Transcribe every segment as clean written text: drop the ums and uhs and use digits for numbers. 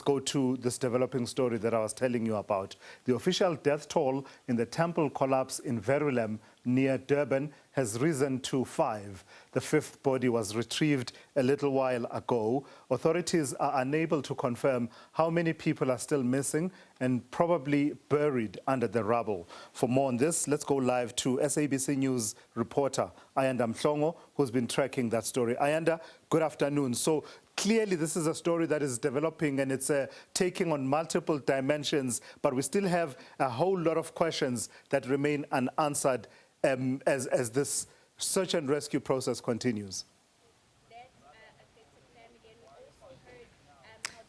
go to this developing story that I was telling you about. The official death toll in the temple collapse in Verulam near Durban has risen to 5. The 5th body was retrieved a little while ago. Authorities are unable to confirm how many people are still missing and probably buried under the rubble. For more on this, let's go live to SABC News reporter Ayanda Mhlongo, who's been tracking that story. Ayanda, good afternoon. So clearly this is a story that is developing and it's taking on multiple dimensions, but we still have a whole lot of questions that remain unanswered as this search and rescue process continues.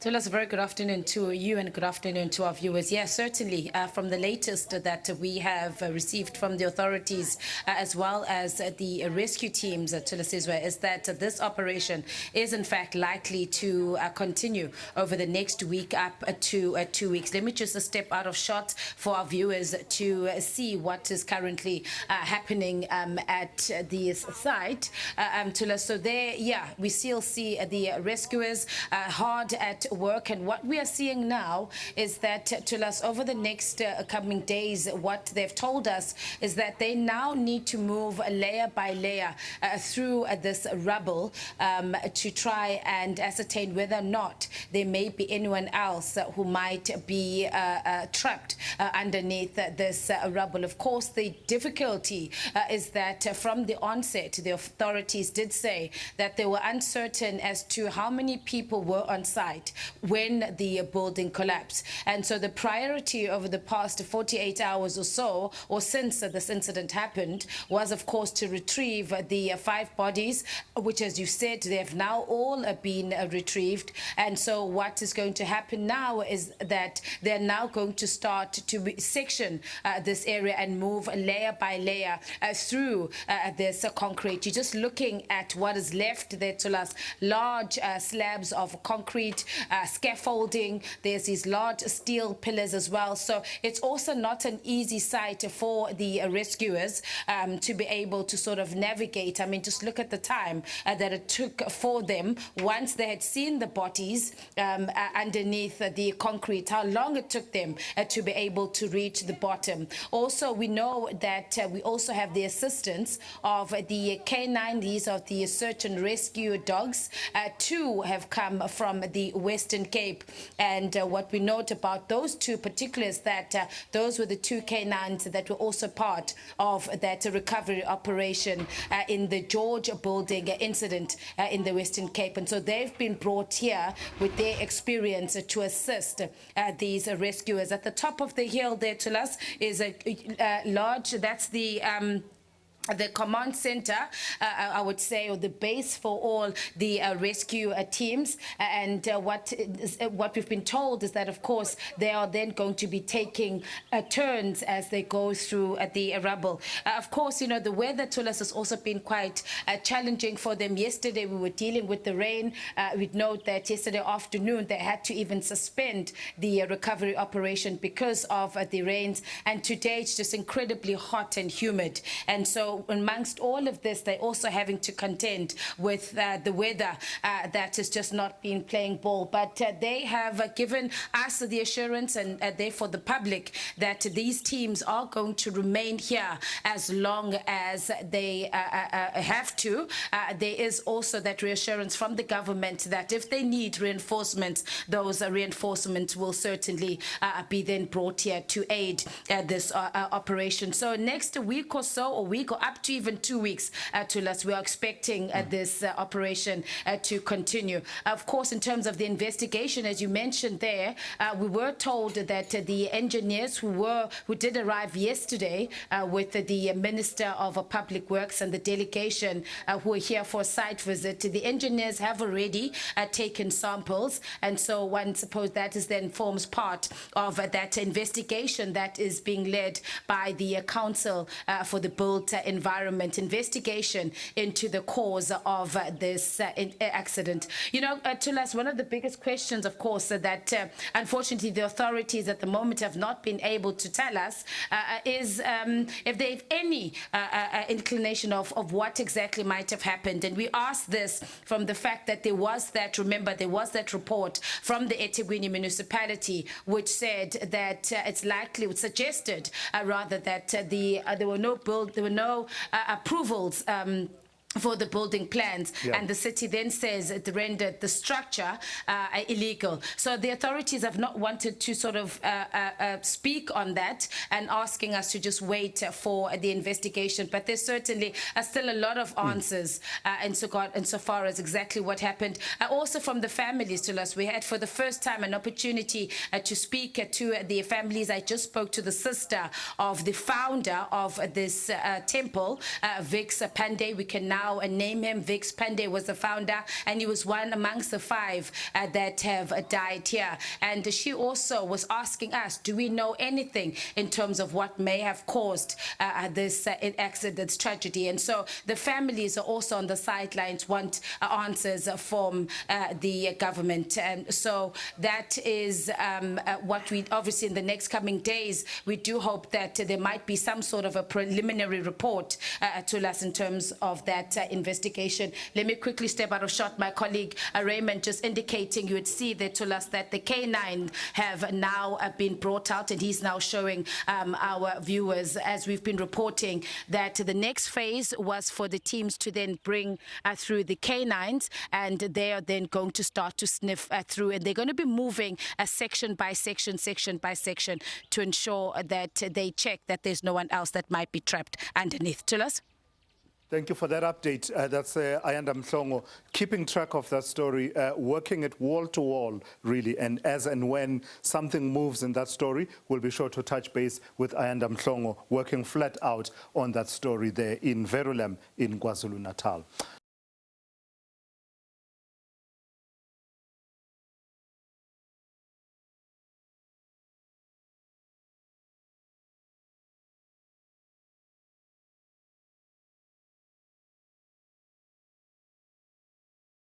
Tulas, a very good afternoon to you and good afternoon to our viewers. Yes, certainly from the latest that we have received from the authorities as well as the rescue teams, Tulas, is that this operation is in fact likely to continue over the next week up to 2 weeks. Let me just step out of shot for our viewers to see what is currently happening at the site. Tulas, so there, yeah, we still see the rescuers hard at work, and what we are seeing now is that to us over the next coming days, what they've told us is that they now need to move layer by layer through this rubble to try and ascertain whether or not there may be anyone else who might be trapped underneath this rubble. Of course, the difficulty is that from the onset, the authorities did say that they were uncertain as to how many people were on site when the building collapsed. And so the priority over the past 48 hours or so, or since this incident happened, was of course to retrieve the 5 bodies, which, as you said, they have now all been retrieved. And so what is going to happen now is that they're now going to start to section this area and move layer by layer through this concrete. You're just looking at what is left there to us, large slabs of concrete, scaffolding. There's these large steel pillars as well. So it's also not an easy site for the rescuers to be able to sort of navigate. I mean, just look at the time that it took for them once they had seen the bodies underneath the concrete, how long it took them to be able to reach the bottom. Also, we know that we also have the assistance of the K9. These are the search and rescue dogs. 2 have come from the Western Cape, and what we note about those 2 particulars that those were the 2 K9s that were also part of that recovery operation in the George building incident in the Western Cape. And so they've been brought here with their experience to assist these rescuers. At the top of the hill there to us is a large, that's the command center, I would say, or the base for all the rescue teams. And what we've been told is that, of course, they are then going to be taking turns as they go through the rubble. Of course, you know, the weather to us has also been quite challenging for them. Yesterday, we were dealing with the rain. We'd note that yesterday afternoon, they had to even suspend the recovery operation because of the rains. And today, it's just incredibly hot and humid. And so amongst all of this, they're also having to contend with the weather that has just not been playing ball. But they have given us the assurance, and therefore the public, that these teams are going to remain here as long as they have to. There is also that reassurance from the government that if they need reinforcements, those reinforcements will certainly be then brought here to aid this operation. So next week or so, or week or up to even 2 weeks, to us, we are expecting this operation to continue. Of course, in terms of the investigation, as you mentioned there, we were told that the engineers who did arrive yesterday with the Minister of Public Works and the delegation who are here for a site visit, the engineers have already taken samples, and so one suppose that is then forms part of that investigation that is being led by the Council for the Built environment investigation into the cause of this accident. You know, Tulas, one of the biggest questions, of course, that unfortunately the authorities at the moment have not been able to tell us is if they have any inclination of what exactly might have happened. And we asked this from the fact that there was that report from the eThekwini municipality which said that it's likely, it suggested rather that there were no approvals for the building plans, and the city then says it rendered the structure illegal. So the authorities have not wanted to sort of speak on that and asking us to just wait for the investigation. But there's certainly still a lot of answers insofar as exactly what happened. Also from the families, to us, we had for the first time an opportunity to speak to the families. I just spoke to the sister of the founder of this temple, Vix Pandey. We can now name him. Vix Pandey was the founder, and he was one amongst the 5 that have died here. And she also was asking us, do we know anything in terms of what may have caused this accident, tragedy? And so the families are also on the sidelines, want answers from the government. And so that is what we obviously in the next coming days, we do hope that there might be some sort of a preliminary report to us in terms of that investigation. Let me quickly step out of shot. My colleague Raymond just indicating, you would see there to us that the K9 have now been brought out, and he's now showing our viewers, as we've been reporting, that the next phase was for the teams to then bring through the K9s, and they are then going to start to sniff through, and they're going to be moving section by section to ensure that they check that there's no one else that might be trapped underneath. To us. Thank you for that update. That's Ayanda Mhlongo, keeping track of that story, working it wall to wall, really. And as and when something moves in that story, we'll be sure to touch base with Ayanda Mhlongo, working flat out on that story there in Verulam in KwaZulu-Natal.